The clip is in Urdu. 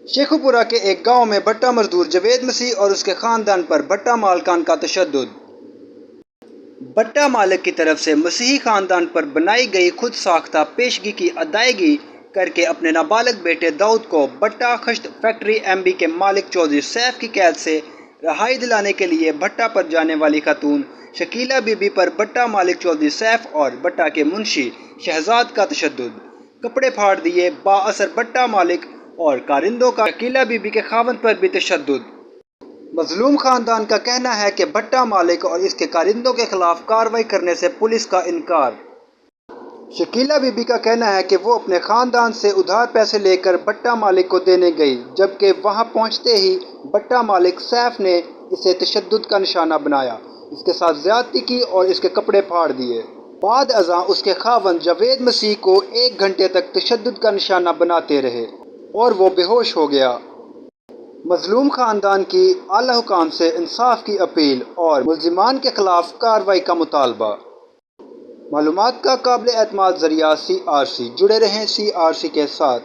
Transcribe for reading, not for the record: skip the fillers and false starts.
شیخوپورہ کے ایک گاؤں میں بھٹا مزدور جاوید مسیح اور اس کے خاندان پر بھٹا مالکان کا تشدد۔ بھٹا مالک کی طرف سے مسیحی خاندان پر بنائی گئی خود ساختہ پیشگی کی ادائیگی کر کے اپنے نابالغ بیٹے داؤد کو بھٹا خشت فیکٹری ایم بی کے مالک چودھری سیف کی قید سے رہائی دلانے کے لیے بھٹا پر جانے والی خاتون شکیلہ بی بی پر بھٹا مالک چودھری سیف اور بھٹا کے منشی شہزاد کا تشدد۔ کپڑے پھاڑ دیے با اثر بھٹا مالک اور کارندوں کا شکیلہ بی بی کے خاوند پر بھی تشدد۔ مظلوم خاندان کا کہنا ہے کہ بھٹا مالک اور اس کے کارندوں کے خلاف کارروائی کرنے سے پولیس کا انکار۔ شکیلہ بی بی کا کہنا ہے کہ وہ اپنے خاندان سے ادھار پیسے لے کر بھٹا مالک کو دینے گئی، جبکہ وہاں پہنچتے ہی بھٹا مالک سیف نے اسے تشدد کا نشانہ بنایا، اس کے ساتھ زیادتی کی اور اس کے کپڑے پھاڑ دیے۔ بعد ازاں اس کے خاوند جاوید مسیح کو 1 گھنٹے تک تشدد کا نشانہ بناتے رہے اور وہ بے ہوش ہو گیا۔ مظلوم خاندان کی اعلیٰ حکام سے انصاف کی اپیل اور ملزمان کے خلاف کارروائی کا مطالبہ۔ معلومات کا قابل اعتماد ذریعہ CRC، جڑے رہیں CRC کے ساتھ۔